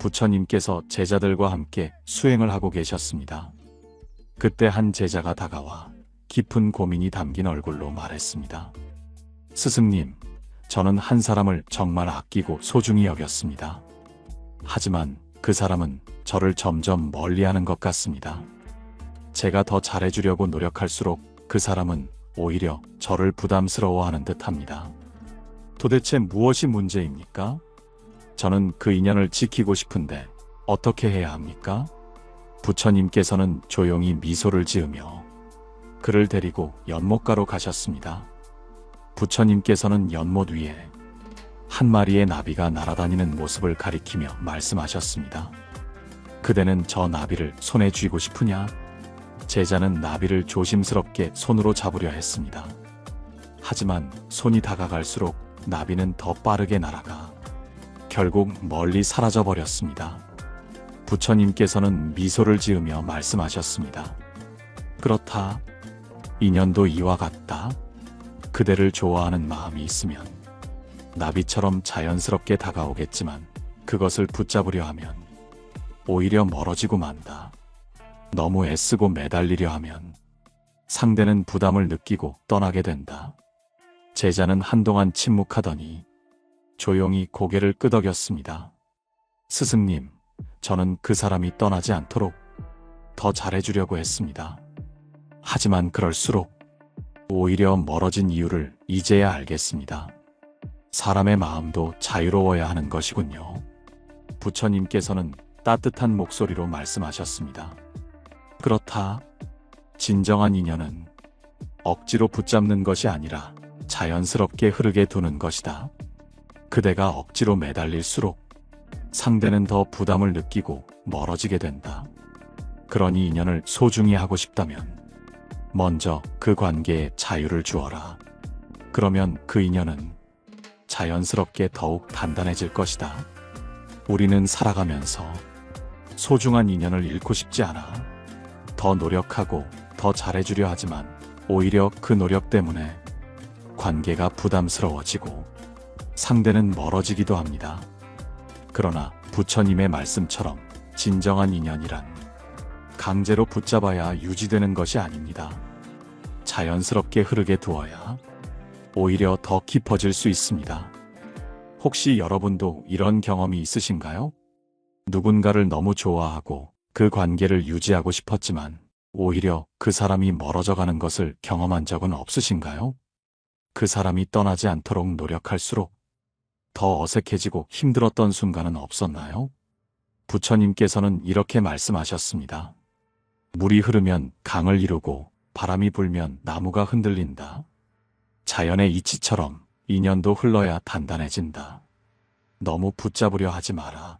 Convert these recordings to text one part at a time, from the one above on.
부처님께서 제자들과 함께 수행을 하고 계셨습니다. 그때 한 제자가 다가와 깊은 고민이 담긴 얼굴로 말했습니다. 스승님, 저는 한 사람을 정말 아끼고 소중히 여겼습니다. 하지만 그 사람은 저를 점점 멀리하는 것 같습니다. 제가 더 잘해주려고 노력할수록 그 사람은 오히려 저를 부담스러워하는 듯합니다. 도대체 무엇이 문제입니까? 저는 그 인연을 지키고 싶은데 어떻게 해야 합니까? 부처님께서는 조용히 미소를 지으며 그를 데리고 연못가로 가셨습니다. 부처님께서는 연못 위에 한 마리의 나비가 날아다니는 모습을 가리키며 말씀하셨습니다. 그대는 저 나비를 손에 쥐고 싶으냐? 제자는 나비를 조심스럽게 손으로 잡으려 했습니다. 하지만 손이 다가갈수록 나비는 더 빠르게 날아가 결국 멀리 사라져 버렸습니다. 부처님께서는 미소를 지으며 말씀하셨습니다. 그렇다. 인연도 이와 같다. 그대를 좋아하는 마음이 있으면 나비처럼 자연스럽게 다가오겠지만 그것을 붙잡으려 하면 오히려 멀어지고 만다. 너무 애쓰고 매달리려 하면 상대는 부담을 느끼고 떠나게 된다. 제자는 한동안 침묵하더니 조용히 고개를 끄덕였습니다. 스승님, 저는 그 사람이 떠나지 않도록 더 잘해주려고 했습니다. 하지만 그럴수록 오히려 멀어진 이유를 이제야 알겠습니다. 사람의 마음도 자유로워야 하는 것이군요. 부처님께서는 따뜻한 목소리로 말씀하셨습니다. 그렇다. 진정한 인연은 억지로 붙잡는 것이 아니라 자연스럽게 흐르게 두는 것이다. 그대가 억지로 매달릴수록 상대는 더 부담을 느끼고 멀어지게 된다. 그러니 인연을 소중히 하고 싶다면 먼저 그 관계에 자유를 주어라. 그러면 그 인연은 자연스럽게 더욱 단단해질 것이다. 우리는 살아가면서 소중한 인연을 잃고 싶지 않아. 더 노력하고 더 잘해주려 하지만 오히려 그 노력 때문에 관계가 부담스러워지고 상대는 멀어지기도 합니다. 그러나 부처님의 말씀처럼 진정한 인연이란 강제로 붙잡아야 유지되는 것이 아닙니다. 자연스럽게 흐르게 두어야 오히려 더 깊어질 수 있습니다. 혹시 여러분도 이런 경험이 있으신가요? 누군가를 너무 좋아하고 그 관계를 유지하고 싶었지만 오히려 그 사람이 멀어져 가는 것을 경험한 적은 없으신가요? 그 사람이 떠나지 않도록 노력할수록 더 어색해지고 힘들었던 순간은 없었나요? 부처님께서는 이렇게 말씀하셨습니다. 물이 흐르면 강을 이루고 바람이 불면 나무가 흔들린다. 자연의 이치처럼 인연도 흘러야 단단해진다. 너무 붙잡으려 하지 마라.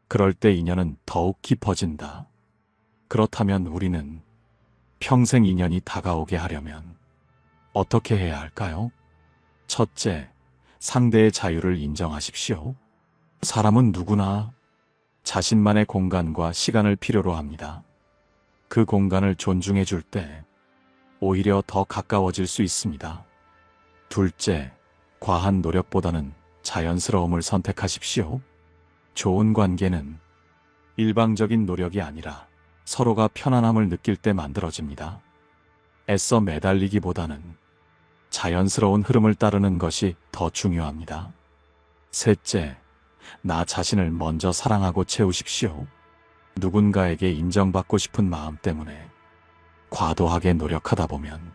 그럴 때 인연은 더욱 깊어진다. 그렇다면 우리는 평생 인연이 다가오게 하려면 어떻게 해야 할까요? 첫째, 상대의 자유를 인정하십시오. 사람은 누구나 자신만의 공간과 시간을 필요로 합니다. 그 공간을 존중해 줄 때 오히려 더 가까워질 수 있습니다. 둘째, 과한 노력보다는 자연스러움을 선택하십시오. 좋은 관계는 일방적인 노력이 아니라 서로가 편안함을 느낄 때 만들어집니다. 애써 매달리기보다는 자연스러운 흐름을 따르는 것이 더 중요합니다. 셋째, 나 자신을 먼저 사랑하고 채우십시오. 누군가에게 인정받고 싶은 마음 때문에 과도하게 노력하다 보면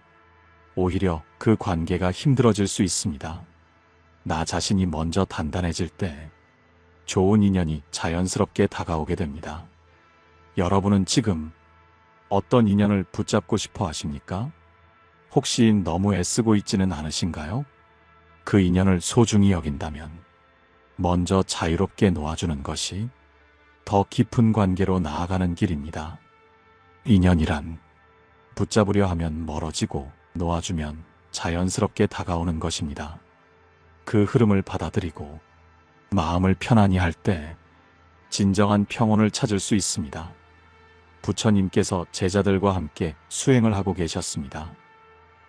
오히려 그 관계가 힘들어질 수 있습니다. 나 자신이 먼저 단단해질 때 좋은 인연이 자연스럽게 다가오게 됩니다. 여러분은 지금 어떤 인연을 붙잡고 싶어 하십니까? 혹시 너무 애쓰고 있지는 않으신가요? 그 인연을 소중히 여긴다면 먼저 자유롭게 놓아주는 것이 더 깊은 관계로 나아가는 길입니다. 인연이란 붙잡으려 하면 멀어지고 놓아주면 자연스럽게 다가오는 것입니다. 그 흐름을 받아들이고 마음을 편안히 할 때 진정한 평온을 찾을 수 있습니다. 부처님께서 제자들과 함께 수행을 하고 계셨습니다.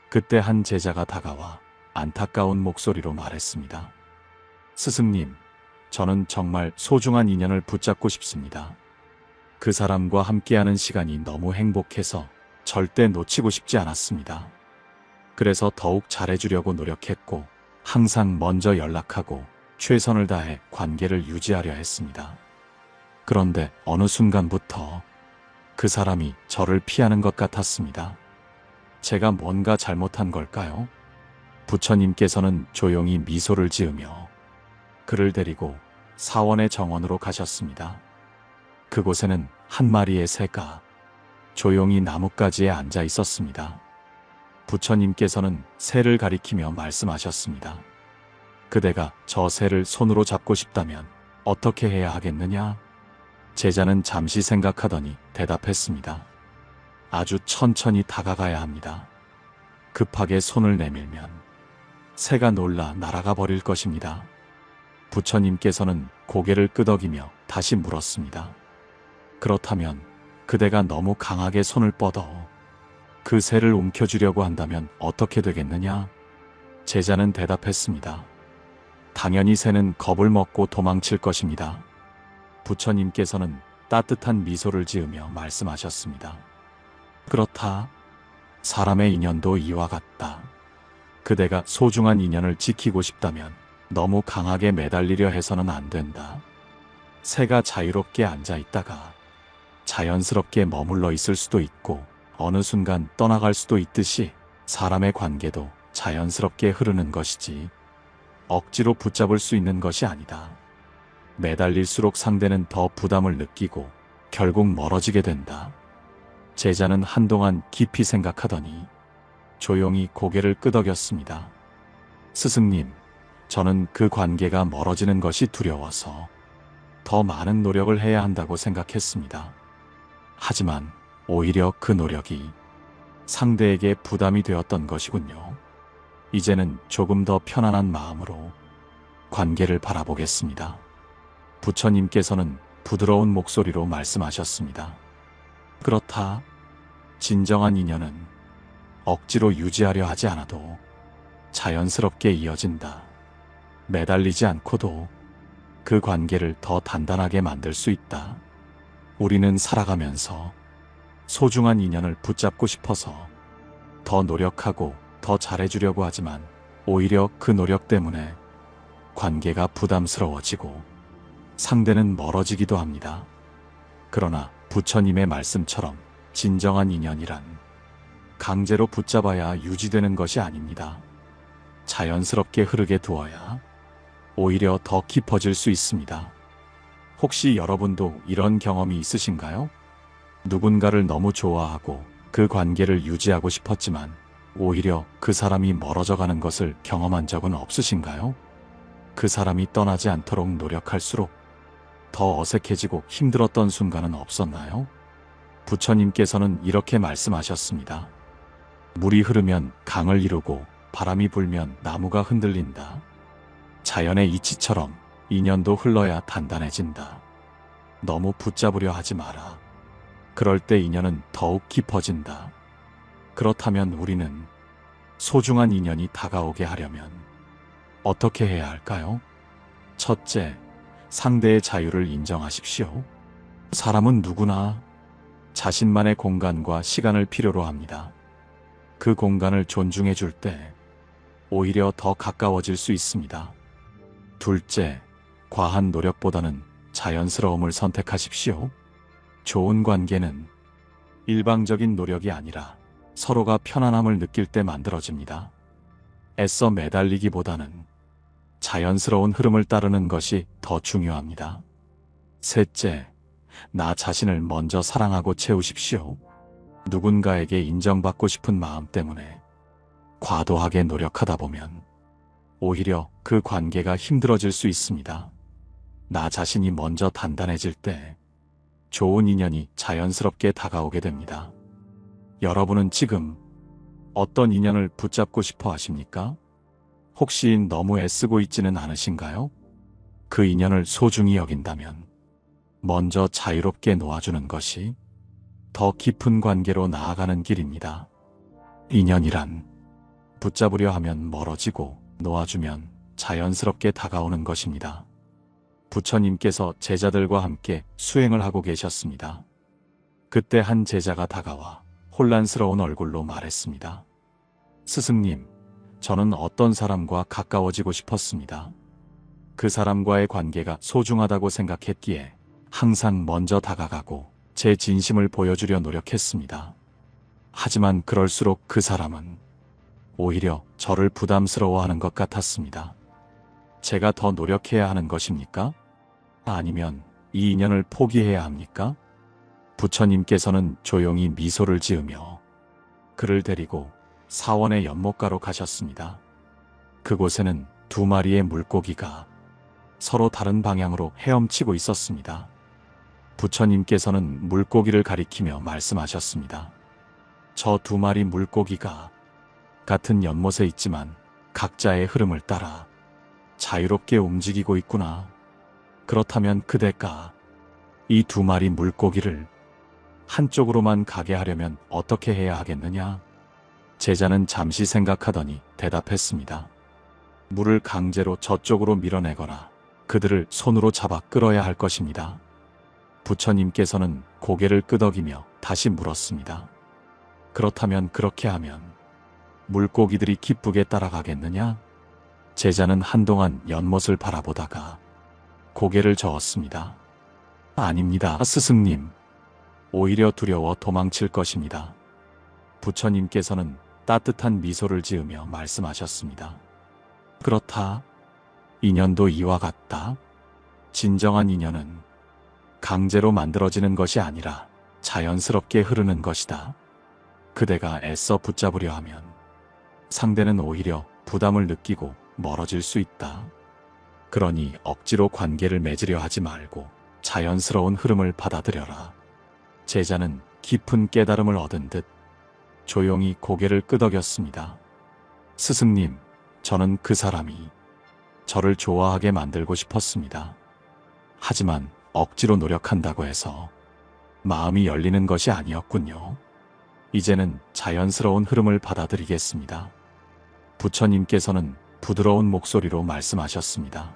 그때 한 제자가 다가와 안타까운 목소리로 말했습니다. 스승님, 저는 정말 소중한 인연을 붙잡고 싶습니다. 그 사람과 함께하는 시간이 너무 행복해서 절대 놓치고 싶지 않았습니다. 그래서 더욱 잘해주려고 노력했고 항상 먼저 연락하고 최선을 다해 관계를 유지하려 했습니다. 그런데 어느 순간부터 그 사람이 저를 피하는 것 같았습니다. 제가 뭔가 잘못한 걸까요? 부처님께서는 조용히 미소를 지으며 그를 데리고 사원의 정원으로 가셨습니다. 그곳에는 한 마리의 새가 조용히 나뭇가지에 앉아 있었습니다. 부처님께서는 새를 가리키며 말씀하셨습니다. 그대가 저 새를 손으로 잡고 싶다면 어떻게 해야 하겠느냐? 제자는 잠시 생각하더니 대답했습니다. 아주 천천히 다가가야 합니다. 급하게 손을 내밀면 새가 놀라 날아가 버릴 것입니다. 부처님께서는 고개를 끄덕이며 다시 물었습니다. 그렇다면 그대가 너무 강하게 손을 뻗어 그 새를 움켜쥐려고 한다면 어떻게 되겠느냐? 제자는 대답했습니다. 당연히 새는 겁을 먹고 도망칠 것입니다. 부처님께서는 따뜻한 미소를 지으며 말씀하셨습니다. 그렇다. 사람의 인연도 이와 같다. 그대가 소중한 인연을 지키고 싶다면 너무 강하게 매달리려 해서는 안 된다. 새가 자유롭게 앉아 있다가 자연스럽게 머물러 있을 수도 있고 어느 순간 떠나갈 수도 있듯이 사람의 관계도 자연스럽게 흐르는 것이지 억지로 붙잡을 수 있는 것이 아니다. 매달릴수록 상대는 더 부담을 느끼고 결국 멀어지게 된다. 제자는 한동안 깊이 생각하더니 조용히 고개를 끄덕였습니다. 스승님, 저는 그 관계가 멀어지는 것이 두려워서 더 많은 노력을 해야 한다고 생각했습니다. 하지만 오히려 그 노력이 상대에게 부담이 되었던 것이군요. 이제는 조금 더 편안한 마음으로 관계를 바라보겠습니다. 부처님께서는 부드러운 목소리로 말씀하셨습니다. 그렇다. 진정한 인연은 억지로 유지하려 하지 않아도 자연스럽게 이어진다. 매달리지 않고도 그 관계를 더 단단하게 만들 수 있다. 우리는 살아가면서 소중한 인연을 붙잡고 싶어서 더 노력하고 더 잘해주려고 하지만 오히려 그 노력 때문에 관계가 부담스러워지고 상대는 멀어지기도 합니다. 그러나 부처님의 말씀처럼 진정한 인연이란 강제로 붙잡아야 유지되는 것이 아닙니다. 자연스럽게 흐르게 두어야 오히려 더 깊어질 수 있습니다. 혹시 여러분도 이런 경험이 있으신가요? 누군가를 너무 좋아하고 그 관계를 유지하고 싶었지만 오히려 그 사람이 멀어져 가는 것을 경험한 적은 없으신가요? 그 사람이 떠나지 않도록 노력할수록 더 어색해지고 힘들었던 순간은 없었나요? 부처님께서는 이렇게 말씀하셨습니다. 물이 흐르면 강을 이루고 바람이 불면 나무가 흔들린다. 자연의 이치처럼 인연도 흘러야 단단해진다. 너무 붙잡으려 하지 마라. 그럴 때 인연은 더욱 깊어진다. 그렇다면 우리는 소중한 인연이 다가오게 하려면 어떻게 해야 할까요? 첫째, 상대의 자유를 인정하십시오. 사람은 누구나 자신만의 공간과 시간을 필요로 합니다. 그 공간을 존중해 줄 때 오히려 더 가까워질 수 있습니다. 둘째, 과한 노력보다는 자연스러움을 선택하십시오. 좋은 관계는 일방적인 노력이 아니라 서로가 편안함을 느낄 때 만들어집니다. 애써 매달리기보다는 자연스러운 흐름을 따르는 것이 더 중요합니다. 셋째, 나 자신을 먼저 사랑하고 채우십시오. 누군가에게 인정받고 싶은 마음 때문에 과도하게 노력하다 보면 오히려 그 관계가 힘들어질 수 있습니다. 나 자신이 먼저 단단해질 때 좋은 인연이 자연스럽게 다가오게 됩니다. 여러분은 지금 어떤 인연을 붙잡고 싶어 하십니까? 혹시 너무 애쓰고 있지는 않으신가요? 그 인연을 소중히 여긴다면 먼저 자유롭게 놓아주는 것이 더 깊은 관계로 나아가는 길입니다. 인연이란 붙잡으려 하면 멀어지고 놓아주면 자연스럽게 다가오는 것입니다. 부처님께서 제자들과 함께 수행을 하고 계셨습니다. 그때 한 제자가 다가와 혼란스러운 얼굴로 말했습니다. 스승님, 저는 어떤 사람과 가까워지고 싶었습니다. 그 사람과의 관계가 소중하다고 생각했기에 항상 먼저 다가가고 제 진심을 보여주려 노력했습니다. 하지만 그럴수록 그 사람은 오히려 저를 부담스러워하는 것 같았습니다. 제가 더 노력해야 하는 것입니까? 아니면 이 인연을 포기해야 합니까? 부처님께서는 조용히 미소를 지으며 그를 데리고 사원의 연못가로 가셨습니다. 그곳에는 두 마리의 물고기가 서로 다른 방향으로 헤엄치고 있었습니다. 부처님께서는 물고기를 가리키며 말씀하셨습니다. 저 두 마리 물고기가 같은 연못에 있지만 각자의 흐름을 따라 자유롭게 움직이고 있구나. 그렇다면 그대가 이 두 마리 물고기를 한쪽으로만 가게 하려면 어떻게 해야 하겠느냐? 제자는 잠시 생각하더니 대답했습니다. 물을 강제로 저쪽으로 밀어내거나 그들을 손으로 잡아 끌어야 할 것입니다. 부처님께서는 고개를 끄덕이며 다시 물었습니다. 그렇다면 그렇게 하면 물고기들이 기쁘게 따라가겠느냐? 제자는 한동안 연못을 바라보다가 고개를 저었습니다. 아닙니다, 스승님. 오히려 두려워 도망칠 것입니다. 부처님께서는 따뜻한 미소를 지으며 말씀하셨습니다. 그렇다. 인연도 이와 같다. 진정한 인연은 강제로 만들어지는 것이 아니라 자연스럽게 흐르는 것이다. 그대가 애써 붙잡으려 하면 상대는 오히려 부담을 느끼고 멀어질 수 있다. 그러니 억지로 관계를 맺으려 하지 말고 자연스러운 흐름을 받아들여라. 제자는 깊은 깨달음을 얻은 듯 조용히 고개를 끄덕였습니다. 스승님, 저는 그 사람이 저를 좋아하게 만들고 싶었습니다. 하지만 억지로 노력한다고 해서 마음이 열리는 것이 아니었군요. 이제는 자연스러운 흐름을 받아들이겠습니다. 부처님께서는 부드러운 목소리로 말씀하셨습니다.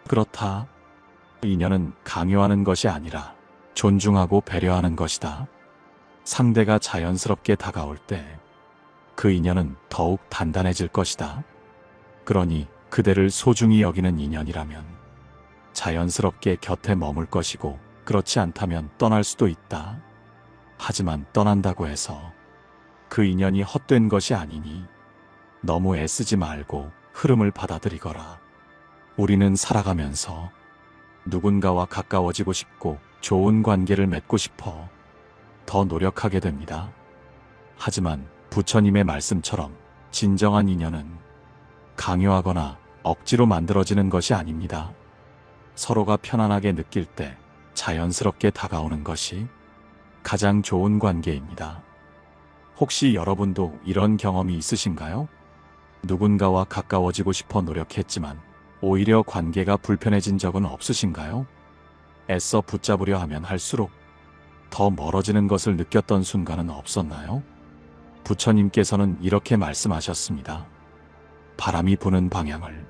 그렇다. 인연은 강요하는 것이 아니라 존중하고 배려하는 것이다. 상대가 자연스럽게 다가올 때 그 인연은 더욱 단단해질 것이다. 그러니 그대를 소중히 여기는 인연이라면 자연스럽게 곁에 머물 것이고 그렇지 않다면 떠날 수도 있다. 하지만 떠난다고 해서 그 인연이 헛된 것이 아니니 너무 애쓰지 말고 흐름을 받아들이거라. 우리는 살아가면서 누군가와 가까워지고 싶고 좋은 관계를 맺고 싶어 더 노력하게 됩니다. 하지만 부처님의 말씀처럼 진정한 인연은 강요하거나 억지로 만들어지는 것이 아닙니다. 서로가 편안하게 느낄 때 자연스럽게 다가오는 것이 가장 좋은 관계입니다. 혹시 여러분도 이런 경험이 있으신가요? 누군가와 가까워지고 싶어 노력했지만 오히려 관계가 불편해진 적은 없으신가요? 애써 붙잡으려 하면 할수록 더 멀어지는 것을 느꼈던 순간은 없었나요? 부처님께서는 이렇게 말씀하셨습니다. 바람이 부는 방향을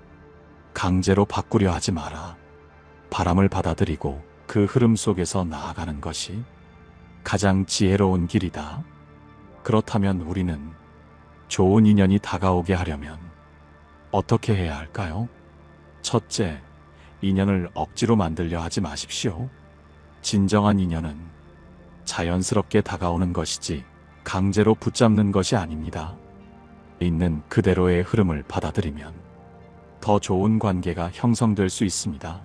강제로 바꾸려 하지 마라. 바람을 받아들이고 그 흐름 속에서 나아가는 것이 가장 지혜로운 길이다. 그렇다면 우리는 좋은 인연이 다가오게 하려면 어떻게 해야 할까요? 첫째, 인연을 억지로 만들려 하지 마십시오. 진정한 인연은 자연스럽게 다가오는 것이지 강제로 붙잡는 것이 아닙니다. 있는 그대로의 흐름을 받아들이면 더 좋은 관계가 형성될 수 있습니다.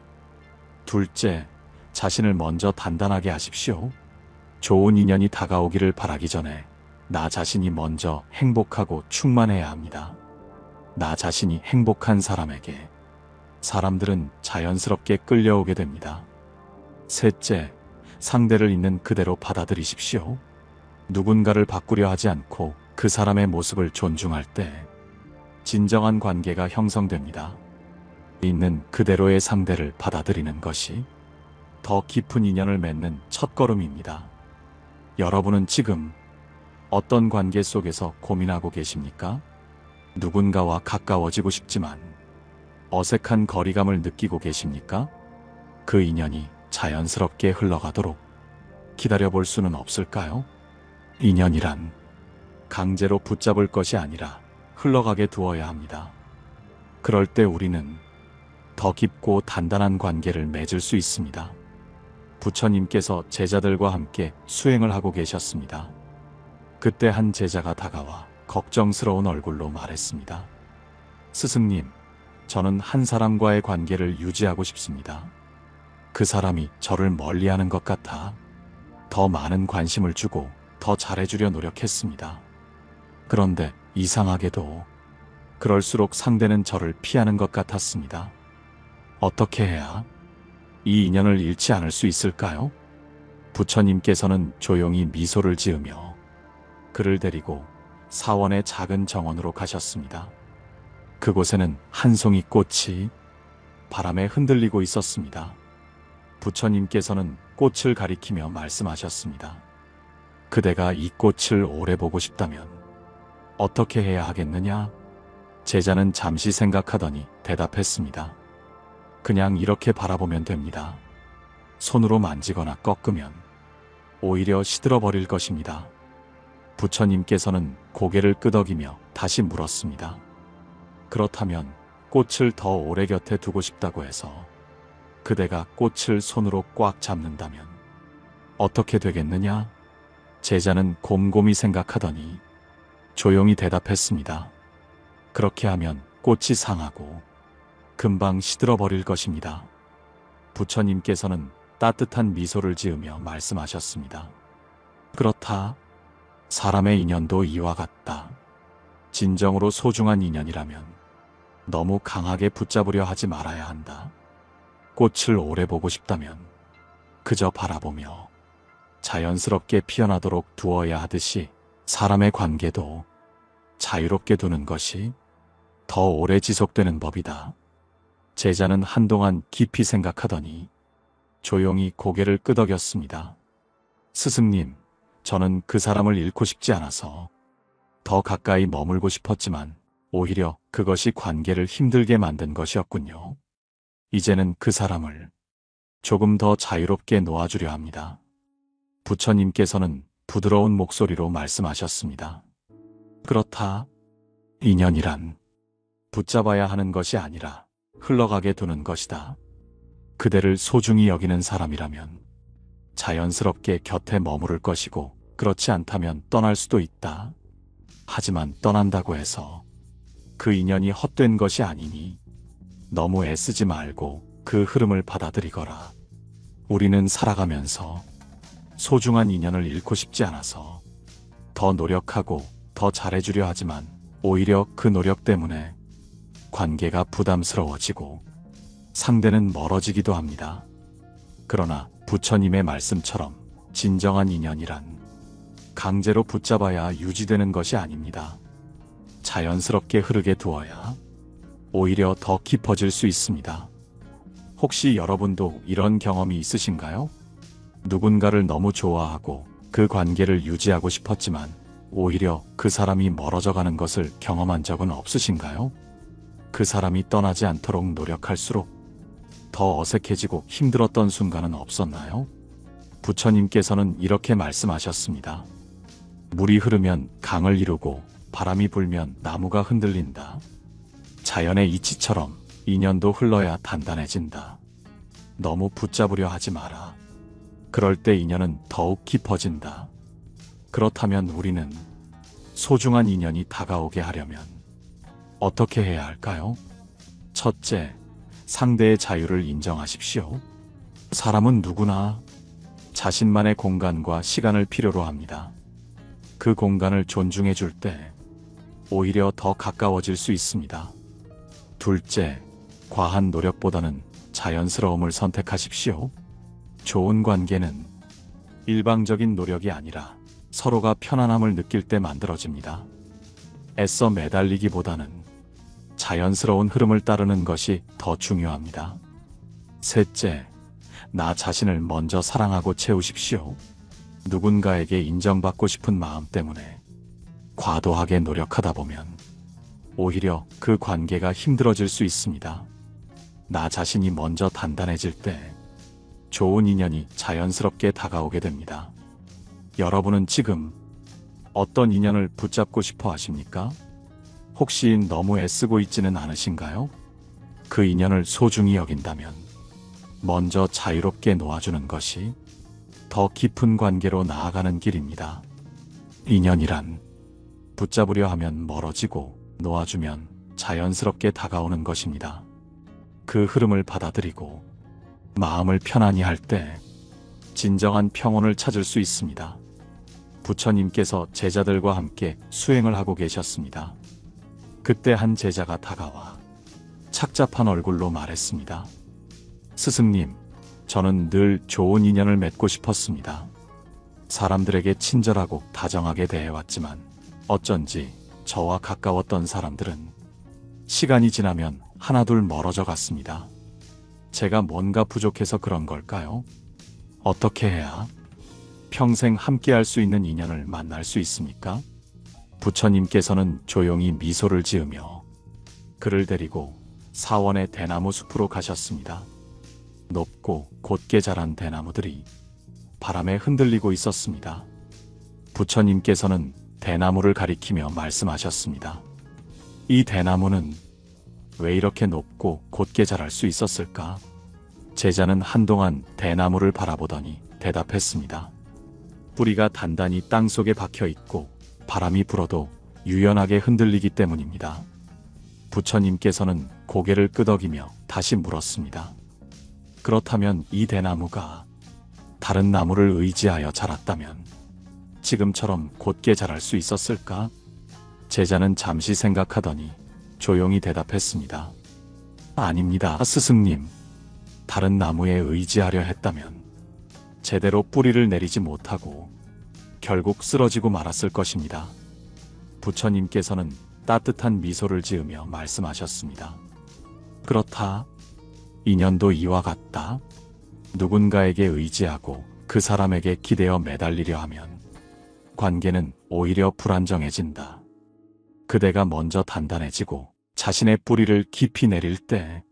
둘째, 자신을 먼저 단단하게 하십시오. 좋은 인연이 다가오기를 바라기 전에 나 자신이 먼저 행복하고 충만해야 합니다. 나 자신이 행복한 사람에게 사람들은 자연스럽게 끌려오게 됩니다. 셋째, 상대를 있는 그대로 받아들이십시오. 누군가를 바꾸려 하지 않고 그 사람의 모습을 존중할 때 진정한 관계가 형성됩니다. 있는 그대로의 상대를 받아들이는 것이 더 깊은 인연을 맺는 첫걸음입니다. 여러분은 지금 어떤 관계 속에서 고민하고 계십니까? 누군가와 가까워지고 싶지만 어색한 거리감을 느끼고 계십니까? 그 인연이 자연스럽게 흘러가도록 기다려볼 수는 없을까요? 인연이란 강제로 붙잡을 것이 아니라 흘러가게 두어야 합니다. 그럴 때 우리는 더 깊고 단단한 관계를 맺을 수 있습니다. 부처님께서 제자들과 함께 수행을 하고 계셨습니다. 그때 한 제자가 다가와 걱정스러운 얼굴로 말했습니다. 스승님, 저는 한 사람과의 관계를 유지하고 싶습니다. 그 사람이 저를 멀리하는 것 같아 더 많은 관심을 주고 더 잘해주려 노력했습니다. 그런데 이상하게도 그럴수록 상대는 저를 피하는 것 같았습니다. 어떻게 해야 이 인연을 잃지 않을 수 있을까요? 부처님께서는 조용히 미소를 지으며 그를 데리고 사원의 작은 정원으로 가셨습니다. 그곳에는 한 송이 꽃이 바람에 흔들리고 있었습니다. 부처님께서는 꽃을 가리키며 말씀하셨습니다. 그대가 이 꽃을 오래 보고 싶다면 어떻게 해야 하겠느냐? 제자는 잠시 생각하더니 대답했습니다. 그냥 이렇게 바라보면 됩니다. 손으로 만지거나 꺾으면 오히려 시들어버릴 것입니다. 부처님께서는 고개를 끄덕이며 다시 물었습니다. 그렇다면 꽃을 더 오래 곁에 두고 싶다고 해서 그대가 꽃을 손으로 꽉 잡는다면 어떻게 되겠느냐? 제자는 곰곰이 생각하더니 조용히 대답했습니다. 그렇게 하면 꽃이 상하고 금방 시들어버릴 것입니다. 부처님께서는 따뜻한 미소를 지으며 말씀하셨습니다. 그렇다. 사람의 인연도 이와 같다. 진정으로 소중한 인연이라면 너무 강하게 붙잡으려 하지 말아야 한다. 꽃을 오래 보고 싶다면 그저 바라보며 자연스럽게 피어나도록 두어야 하듯이 사람의 관계도 자유롭게 두는 것이 더 오래 지속되는 법이다. 제자는 한동안 깊이 생각하더니 조용히 고개를 끄덕였습니다. 스승님, 저는 그 사람을 잃고 싶지 않아서 더 가까이 머물고 싶었지만 오히려 그것이 관계를 힘들게 만든 것이었군요. 이제는 그 사람을 조금 더 자유롭게 놓아주려 합니다. 부처님께서는 부드러운 목소리로 말씀하셨습니다. 그렇다. 인연이란 붙잡아야 하는 것이 아니라 흘러가게 두는 것이다. 그대를 소중히 여기는 사람이라면 자연스럽게 곁에 머무를 것이고 그렇지 않다면 떠날 수도 있다. 하지만 떠난다고 해서 그 인연이 헛된 것이 아니니 너무 애쓰지 말고 그 흐름을 받아들이거라. 우리는 살아가면서 소중한 인연을 잃고 싶지 않아서 더 노력하고 더 잘해주려 하지만 오히려 그 노력 때문에 관계가 부담스러워지고 상대는 멀어지기도 합니다. 그러나 부처님의 말씀처럼 진정한 인연이란 강제로 붙잡아야 유지되는 것이 아닙니다. 자연스럽게 흐르게 두어야 오히려 더 깊어질 수 있습니다. 혹시 여러분도 이런 경험이 있으신가요? 누군가를 너무 좋아하고 그 관계를 유지하고 싶었지만 오히려 그 사람이 멀어져 가는 것을 경험한 적은 없으신가요? 그 사람이 떠나지 않도록 노력할수록 더 어색해지고 힘들었던 순간은 없었나요? 부처님께서는 이렇게 말씀하셨습니다. 물이 흐르면 강을 이루고 바람이 불면 나무가 흔들린다. 자연의 이치처럼 인연도 흘러야 단단해진다. 너무 붙잡으려 하지 마라. 그럴 때 인연은 더욱 깊어진다. 그렇다면 우리는 소중한 인연이 다가오게 하려면 어떻게 해야 할까요? 첫째, 상대의 자유를 인정하십시오. 사람은 누구나 자신만의 공간과 시간을 필요로 합니다. 그 공간을 존중해 줄 때 오히려 더 가까워질 수 있습니다. 둘째, 과한 노력보다는 자연스러움을 선택하십시오. 좋은 관계는 일방적인 노력이 아니라 서로가 편안함을 느낄 때 만들어집니다. 애써 매달리기보다는 자연스러운 흐름을 따르는 것이 더 중요합니다. 셋째, 나 자신을 먼저 사랑하고 채우십시오. 누군가에게 인정받고 싶은 마음 때문에 과도하게 노력하다 보면 오히려 그 관계가 힘들어질 수 있습니다. 나 자신이 먼저 단단해질 때 좋은 인연이 자연스럽게 다가오게 됩니다. 여러분은 지금 어떤 인연을 붙잡고 싶어 하십니까? 혹시 너무 애쓰고 있지는 않으신가요? 그 인연을 소중히 여긴다면 먼저 자유롭게 놓아주는 것이 더 깊은 관계로 나아가는 길입니다. 인연이란 붙잡으려 하면 멀어지고 놓아주면 자연스럽게 다가오는 것입니다. 그 흐름을 받아들이고 마음을 편안히 할 때 진정한 평온을 찾을 수 있습니다. 부처님께서 제자들과 함께 수행을 하고 계셨습니다. 그때 한 제자가 다가와 착잡한 얼굴로 말했습니다. 스승님, 저는 늘 좋은 인연을 맺고 싶었습니다. 사람들에게 친절하고 다정하게 대해왔지만 어쩐지 저와 가까웠던 사람들은 시간이 지나면 하나둘 멀어져 갔습니다. 제가 뭔가 부족해서 그런 걸까요? 어떻게 해야 평생 함께할 수 있는 인연을 만날 수 있습니까? 부처님께서는 조용히 미소를 지으며 그를 데리고 사원의 대나무 숲으로 가셨습니다. 높고 곧게 자란 대나무들이 바람에 흔들리고 있었습니다. 부처님께서는 대나무를 가리키며 말씀하셨습니다. 이 대나무는 왜 이렇게 높고 곧게 자랄 수 있었을까? 제자는 한동안 대나무를 바라보더니 대답했습니다. 뿌리가 단단히 땅 속에 박혀 있고 바람이 불어도 유연하게 흔들리기 때문입니다. 부처님께서는 고개를 끄덕이며 다시 물었습니다. 그렇다면 이 대나무가 다른 나무를 의지하여 자랐다면 지금처럼 곧게 자랄 수 있었을까? 제자는 잠시 생각하더니 조용히 대답했습니다. 아닙니다, 스승님. 다른 나무에 의지하려 했다면 제대로 뿌리를 내리지 못하고 결국 쓰러지고 말았을 것입니다. 부처님께서는 따뜻한 미소를 지으며 말씀하셨습니다. 그렇다. 인연도 이와 같다. 누군가에게 의지하고 그 사람에게 기대어 매달리려 하면 관계는 오히려 불안정해진다. 그대가 먼저 단단해지고 자신의 뿌리를 깊이 내릴 때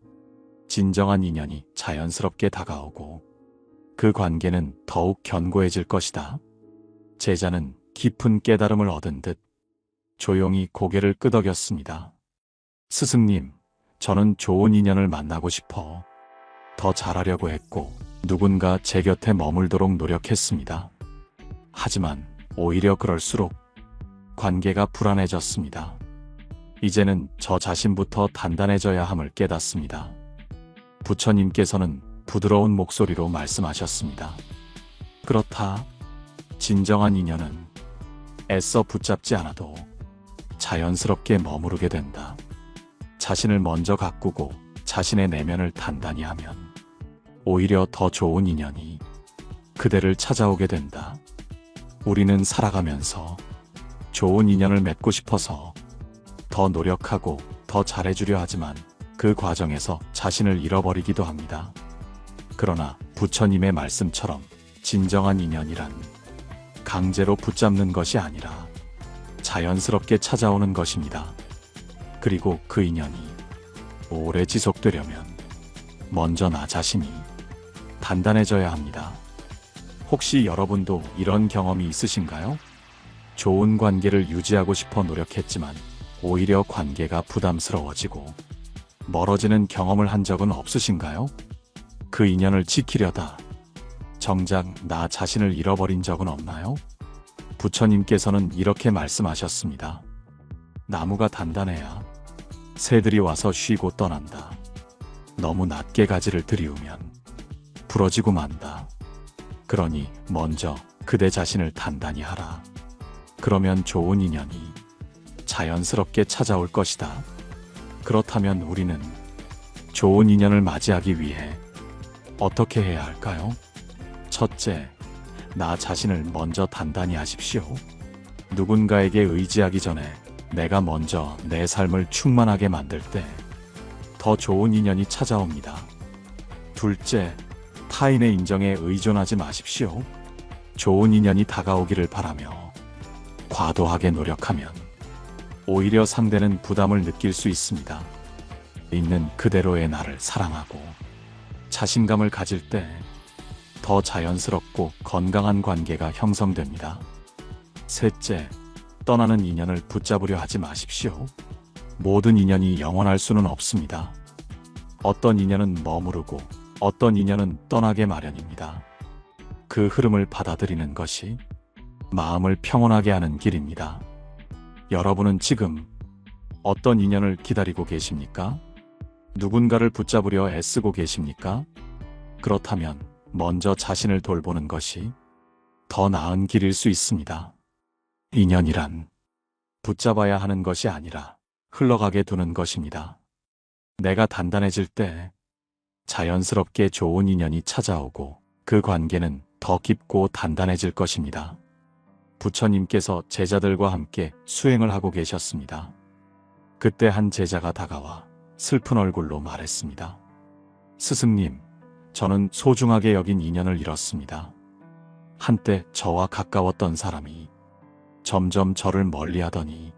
진정한 인연이 자연스럽게 다가오고 그 관계는 더욱 견고해질 것이다. 제자는 깊은 깨달음을 얻은 듯 조용히 고개를 끄덕였습니다. 스승님, 저는 좋은 인연을 만나고 싶어 더 잘하려고 했고 누군가 제 곁에 머물도록 노력했습니다. 하지만 오히려 그럴수록 관계가 불안해졌습니다. 이제는 저 자신부터 단단해져야 함을 깨닫습니다. 부처님께서는 부드러운 목소리로 말씀하셨습니다. 그렇다. 진정한 인연은 애써 붙잡지 않아도 자연스럽게 머무르게 된다. 자신을 먼저 가꾸고 자신의 내면을 단단히 하면 오히려 더 좋은 인연이 그대를 찾아오게 된다. 우리는 살아가면서 좋은 인연을 맺고 싶어서 더 노력하고 더 잘해주려 하지만 그 과정에서 자신을 잃어버리기도 합니다. 그러나 부처님의 말씀처럼 진정한 인연이란 강제로 붙잡는 것이 아니라 자연스럽게 찾아오는 것입니다. 그리고 그 인연이 오래 지속되려면 먼저 나 자신이 단단해져야 합니다. 혹시 여러분도 이런 경험이 있으신가요? 좋은 관계를 유지하고 싶어 노력했지만 오히려 관계가 부담스러워지고 멀어지는 경험을 한 적은 없으신가요? 그 인연을 지키려다 정작 나 자신을 잃어버린 적은 없나요? 부처님께서는 이렇게 말씀하셨습니다. 나무가 단단해야 새들이 와서 쉬고 떠난다. 너무 낮게 가지를 들이우면 부러지고 만다. 그러니 먼저 그대 자신을 단단히 하라. 그러면 좋은 인연이 자연스럽게 찾아올 것이다. 그렇다면 우리는 좋은 인연을 맞이하기 위해 어떻게 해야 할까요? 첫째, 나 자신을 먼저 단단히 하십시오. 누군가에게 의지하기 전에 내가 먼저 내 삶을 충만하게 만들 때 더 좋은 인연이 찾아옵니다. 둘째, 타인의 인정에 의존하지 마십시오. 좋은 인연이 다가오기를 바라며 과도하게 노력하면 오히려 상대는 부담을 느낄 수 있습니다. 있는 그대로의 나를 사랑하고 자신감을 가질 때 더 자연스럽고 건강한 관계가 형성됩니다. 셋째, 떠나는 인연을 붙잡으려 하지 마십시오. 모든 인연이 영원할 수는 없습니다. 어떤 인연은 머무르고 어떤 인연은 떠나게 마련입니다. 그 흐름을 받아들이는 것이 마음을 평온하게 하는 길입니다. 여러분은 지금 어떤 인연을 기다리고 계십니까? 누군가를 붙잡으려 애쓰고 계십니까? 그렇다면 먼저 자신을 돌보는 것이 더 나은 길일 수 있습니다. 인연이란 붙잡아야 하는 것이 아니라 흘러가게 두는 것입니다. 내가 단단해질 때 자연스럽게 좋은 인연이 찾아오고 그 관계는 더 깊고 단단해질 것입니다. 부처님께서 제자들과 함께 수행을 하고 계셨습니다. 그때 한 제자가 다가와 슬픈 얼굴로 말했습니다. 스승님, 저는 소중하게 여긴 인연을 잃었습니다. 한때 저와 가까웠던 사람이 점점 저를 멀리하더니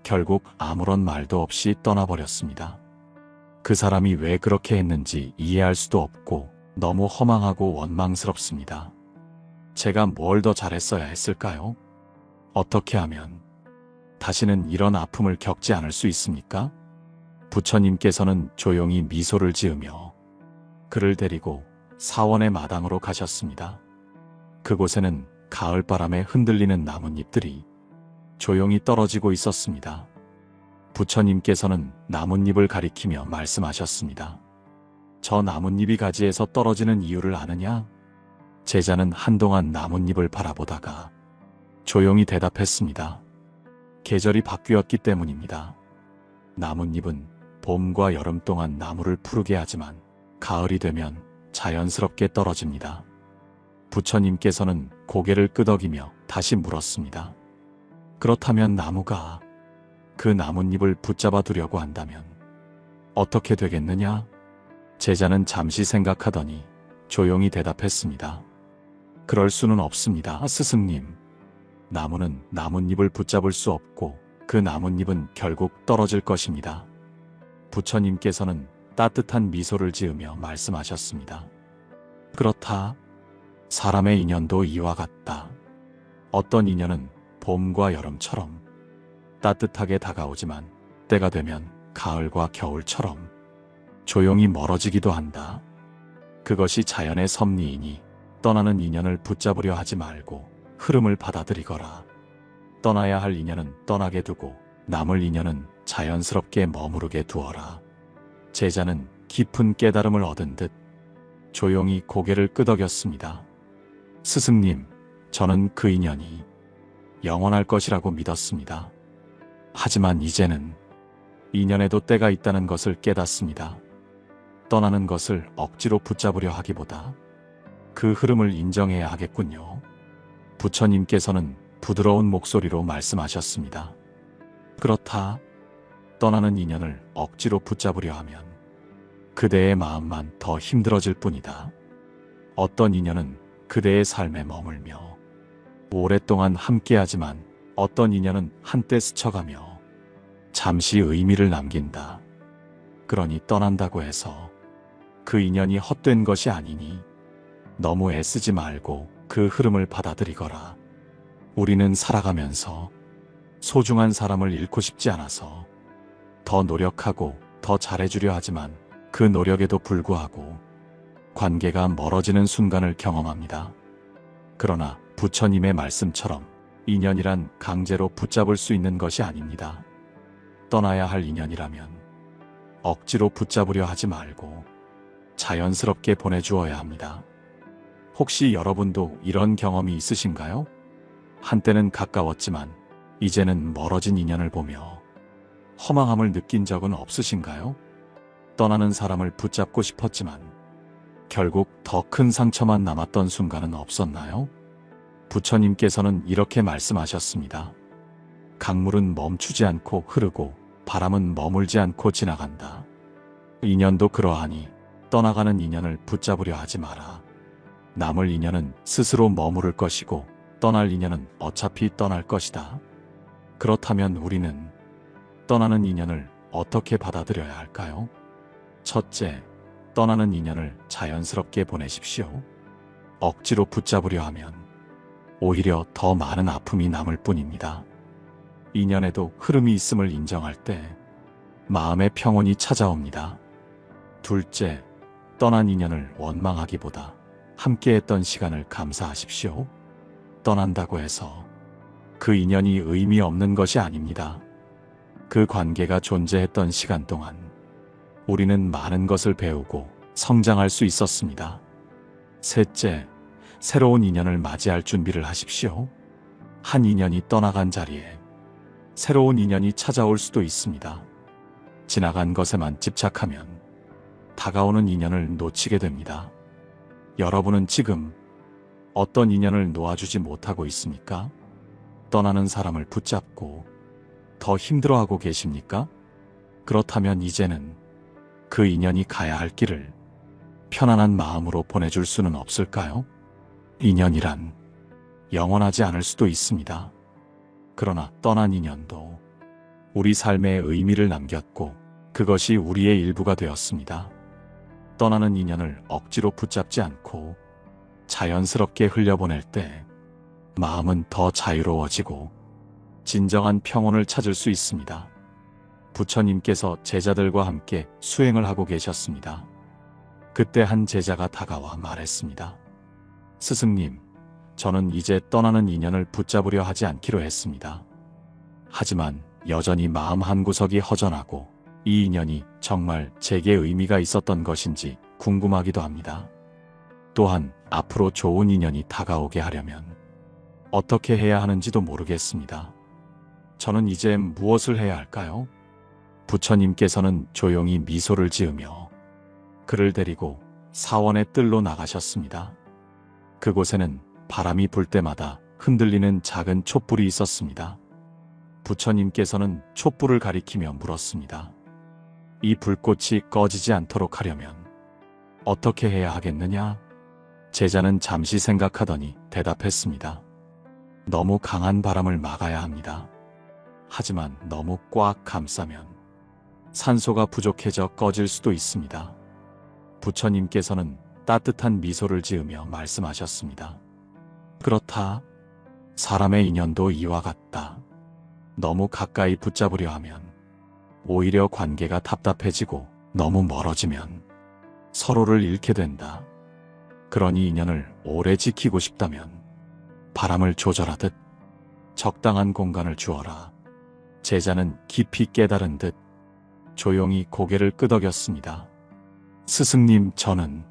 결국 아무런 말도 없이 떠나버렸습니다. 그 사람이 왜 그렇게 했는지 이해할 수도 없고 너무 허망하고 원망스럽습니다. 제가 뭘 더 잘했어야 했을까요? 어떻게 하면 다시는 이런 아픔을 겪지 않을 수 있습니까? 부처님께서는 조용히 미소를 지으며 그를 데리고 사원의 마당으로 가셨습니다. 그곳에는 가을바람에 흔들리는 나뭇잎들이 조용히 떨어지고 있었습니다. 부처님께서는 나뭇잎을 가리키며 말씀하셨습니다. 저 나뭇잎이 가지에서 떨어지는 이유를 아느냐? 제자는 한동안 나뭇잎을 바라보다가 조용히 대답했습니다. 계절이 바뀌었기 때문입니다. 나뭇잎은 봄과 여름 동안 나무를 푸르게 하지만 가을이 되면 자연스럽게 떨어집니다. 부처님께서는 고개를 끄덕이며 다시 물었습니다. 그렇다면 나무가 그 나뭇잎을 붙잡아 두려고 한다면 어떻게 되겠느냐? 제자는 잠시 생각하더니 조용히 대답했습니다. 그럴 수는 없습니다, 스승님. 나무는 나뭇잎을 붙잡을 수 없고 그 나뭇잎은 결국 떨어질 것입니다. 부처님께서는 따뜻한 미소를 지으며 말씀하셨습니다. 그렇다. 사람의 인연도 이와 같다. 어떤 인연은 봄과 여름처럼 따뜻하게 다가오지만 때가 되면 가을과 겨울처럼 조용히 멀어지기도 한다. 그것이 자연의 섭리이니 떠나는 인연을 붙잡으려 하지 말고 흐름을 받아들이거라. 떠나야 할 인연은 떠나게 두고 남을 인연은 자연스럽게 머무르게 두어라. 제자는 깊은 깨달음을 얻은 듯 조용히 고개를 끄덕였습니다. 스승님, 저는 그 인연이 영원할 것이라고 믿었습니다. 하지만 이제는 인연에도 때가 있다는 것을 깨닫습니다. 떠나는 것을 억지로 붙잡으려 하기보다 그 흐름을 인정해야 하겠군요. 부처님께서는 부드러운 목소리로 말씀하셨습니다. 그렇다. 떠나는 인연을 억지로 붙잡으려 하면 그대의 마음만 더 힘들어질 뿐이다. 어떤 인연은 그대의 삶에 머물며 오랫동안 함께하지만 어떤 인연은 한때 스쳐가며 잠시 의미를 남긴다. 그러니 떠난다고 해서 그 인연이 헛된 것이 아니니 너무 애쓰지 말고 그 흐름을 받아들이거라. 우리는 살아가면서 소중한 사람을 잃고 싶지 않아서 더 노력하고 더 잘해주려 하지만 그 노력에도 불구하고 관계가 멀어지는 순간을 경험합니다. 그러나 부처님의 말씀처럼 인연이란 강제로 붙잡을 수 있는 것이 아닙니다. 떠나야 할 인연이라면 억지로 붙잡으려 하지 말고 자연스럽게 보내주어야 합니다. 혹시 여러분도 이런 경험이 있으신가요? 한때는 가까웠지만 이제는 멀어진 인연을 보며 허망함을 느낀 적은 없으신가요? 떠나는 사람을 붙잡고 싶었지만 결국 더 큰 상처만 남았던 순간은 없었나요? 부처님께서는 이렇게 말씀하셨습니다. 강물은 멈추지 않고 흐르고 바람은 머물지 않고 지나간다. 인연도 그러하니 떠나가는 인연을 붙잡으려 하지 마라. 남을 인연은 스스로 머무를 것이고 떠날 인연은 어차피 떠날 것이다. 그렇다면 우리는 떠나는 인연을 어떻게 받아들여야 할까요? 첫째, 떠나는 인연을 자연스럽게 보내십시오. 억지로 붙잡으려 하면 오히려 더 많은 아픔이 남을 뿐입니다. 인연에도 흐름이 있음을 인정할 때 마음의 평온이 찾아옵니다. 둘째, 떠난 인연을 원망하기보다 함께했던 시간을 감사하십시오. 떠난다고 해서 그 인연이 의미 없는 것이 아닙니다. 그 관계가 존재했던 시간 동안 우리는 많은 것을 배우고 성장할 수 있었습니다. 셋째, 새로운 인연을 맞이할 준비를 하십시오. 한 인연이 떠나간 자리에 새로운 인연이 찾아올 수도 있습니다. 지나간 것에만 집착하면 다가오는 인연을 놓치게 됩니다. 여러분은 지금 어떤 인연을 놓아주지 못하고 있습니까? 떠나는 사람을 붙잡고 더 힘들어하고 계십니까? 그렇다면 이제는 그 인연이 가야 할 길을 편안한 마음으로 보내줄 수는 없을까요? 인연이란 영원하지 않을 수도 있습니다. 그러나 떠난 인연도 우리 삶에 의미를 남겼고 그것이 우리의 일부가 되었습니다. 떠나는 인연을 억지로 붙잡지 않고 자연스럽게 흘려보낼 때 마음은 더 자유로워지고 진정한 평온을 찾을 수 있습니다. 부처님께서 제자들과 함께 수행을 하고 계셨습니다. 그때 한 제자가 다가와 말했습니다. 스승님, 저는 이제 떠나는 인연을 붙잡으려 하지 않기로 했습니다. 하지만 여전히 마음 한구석이 허전하고 이 인연이 정말 제게 의미가 있었던 것인지 궁금하기도 합니다. 또한 앞으로 좋은 인연이 다가오게 하려면 어떻게 해야 하는지도 모르겠습니다. 저는 이제 무엇을 해야 할까요? 부처님께서는 조용히 미소를 지으며 그를 데리고 사원의 뜰로 나가셨습니다. 그곳에는 바람이 불 때마다 흔들리는 작은 촛불이 있었습니다. 부처님께서는 촛불을 가리키며 물었습니다. 이 불꽃이 꺼지지 않도록 하려면 어떻게 해야 하겠느냐? 제자는 잠시 생각하더니 대답했습니다. 너무 강한 바람을 막아야 합니다. 하지만 너무 꽉 감싸면 산소가 부족해져 꺼질 수도 있습니다. 부처님께서는 따뜻한 미소를 지으며 말씀하셨습니다. 그렇다. 사람의 인연도 이와 같다. 너무 가까이 붙잡으려 하면 오히려 관계가 답답해지고 너무 멀어지면 서로를 잃게 된다. 그러니 인연을 오래 지키고 싶다면 바람을 조절하듯 적당한 공간을 주어라. 제자는 깊이 깨달은 듯 조용히 고개를 끄덕였습니다. 스승님, 저는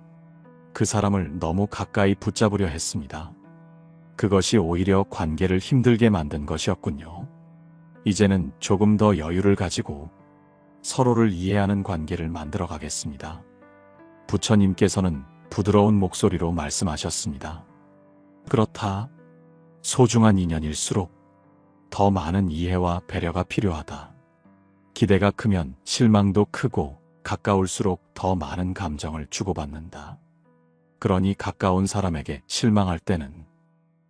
그 사람을 너무 가까이 붙잡으려 했습니다. 그것이 오히려 관계를 힘들게 만든 것이었군요. 이제는 조금 더 여유를 가지고 서로를 이해하는 관계를 만들어 가겠습니다. 부처님께서는 부드러운 목소리로 말씀하셨습니다. 그렇다. 소중한 인연일수록 더 많은 이해와 배려가 필요하다. 기대가 크면 실망도 크고 가까울수록 더 많은 감정을 주고받는다. 그러니 가까운 사람에게 실망할 때는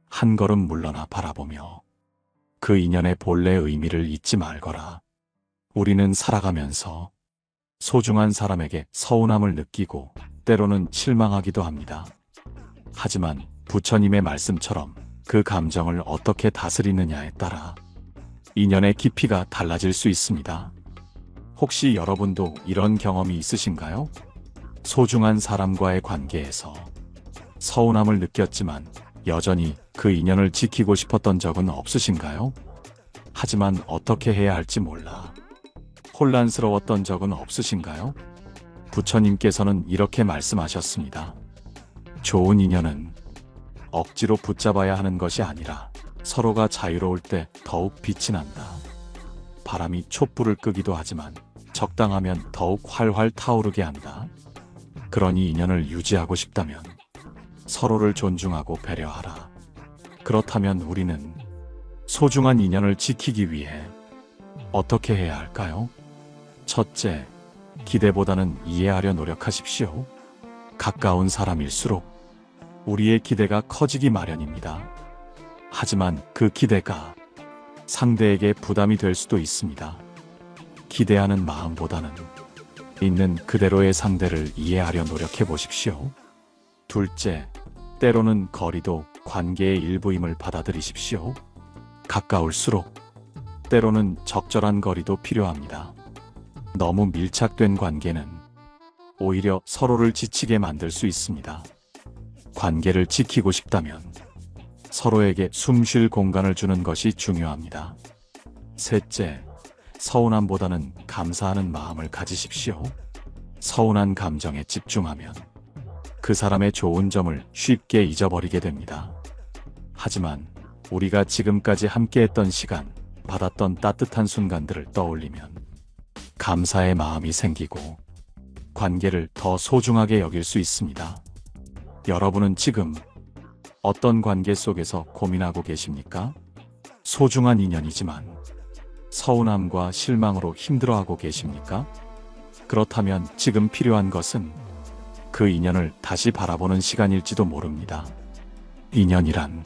한 걸음 물러나 바라보며 그 인연의 본래 의미를 잊지 말거라. 우리는 살아가면서 소중한 사람에게 서운함을 느끼고 때로는 실망하기도 합니다. 하지만 부처님의 말씀처럼 그 감정을 어떻게 다스리느냐에 따라 인연의 깊이가 달라질 수 있습니다. 혹시 여러분도 이런 경험이 있으신가요? 소중한 사람과의 관계에서 서운함을 느꼈지만 여전히 그 인연을 지키고 싶었던 적은 없으신가요? 하지만 어떻게 해야 할지 몰라 혼란스러웠던 적은 없으신가요? 부처님께서는 이렇게 말씀하셨습니다. 좋은 인연은 억지로 붙잡아야 하는 것이 아니라 서로가 자유로울 때 더욱 빛이 난다. 바람이 촛불을 끄기도 하지만 적당하면 더욱 활활 타오르게 한다. 그러니 인연을 유지하고 싶다면 서로를 존중하고 배려하라. 그렇다면 우리는 소중한 인연을 지키기 위해 어떻게 해야 할까요? 첫째, 기대보다는 이해하려 노력하십시오. 가까운 사람일수록 우리의 기대가 커지기 마련입니다. 하지만 그 기대가 상대에게 부담이 될 수도 있습니다. 기대하는 마음보다는 있는 그대로의 상대를 이해하려 노력해 보십시오. 둘째, 때로는 거리도 관계의 일부임을 받아들이십시오. 가까울수록 때로는 적절한 거리도 필요합니다. 너무 밀착된 관계는 오히려 서로를 지치게 만들 수 있습니다. 관계를 지키고 싶다면 서로에게 숨 쉴 공간을 주는 것이 중요합니다. 셋째, 서운함보다는 감사하는 마음을 가지십시오. 서운한 감정에 집중하면 그 사람의 좋은 점을 쉽게 잊어버리게 됩니다. 하지만 우리가 지금까지 함께했던 시간, 받았던 따뜻한 순간들을 떠올리면 감사의 마음이 생기고 관계를 더 소중하게 여길 수 있습니다. 여러분은 지금 어떤 관계 속에서 고민하고 계십니까? 소중한 인연이지만 서운함과 실망으로 힘들어하고 계십니까? 그렇다면 지금 필요한 것은 그 인연을 다시 바라보는 시간일지도 모릅니다. 인연이란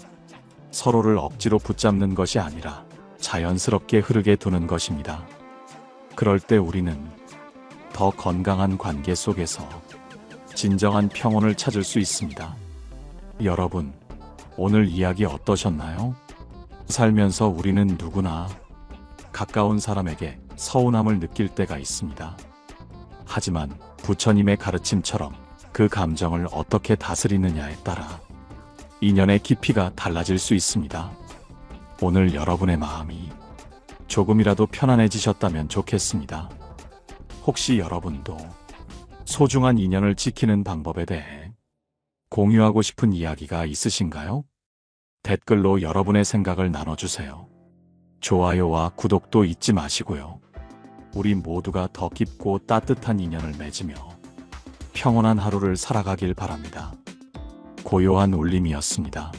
서로를 억지로 붙잡는 것이 아니라 자연스럽게 흐르게 두는 것입니다. 그럴 때 우리는 더 건강한 관계 속에서 진정한 평온을 찾을 수 있습니다. 여러분, 오늘 이야기 어떠셨나요? 살면서 우리는 누구나 가까운 사람에게 서운함을 느낄 때가 있습니다. 하지만 부처님의 가르침처럼 그 감정을 어떻게 다스리느냐에 따라 인연의 깊이가 달라질 수 있습니다. 오늘 여러분의 마음이 조금이라도 편안해지셨다면 좋겠습니다. 혹시 여러분도 소중한 인연을 지키는 방법에 대해 공유하고 싶은 이야기가 있으신가요? 댓글로 여러분의 생각을 나눠주세요. 좋아요와 구독도 잊지 마시고요. 우리 모두가 더 깊고 따뜻한 인연을 맺으며 평온한 하루를 살아가길 바랍니다. 고요한 울림이었습니다.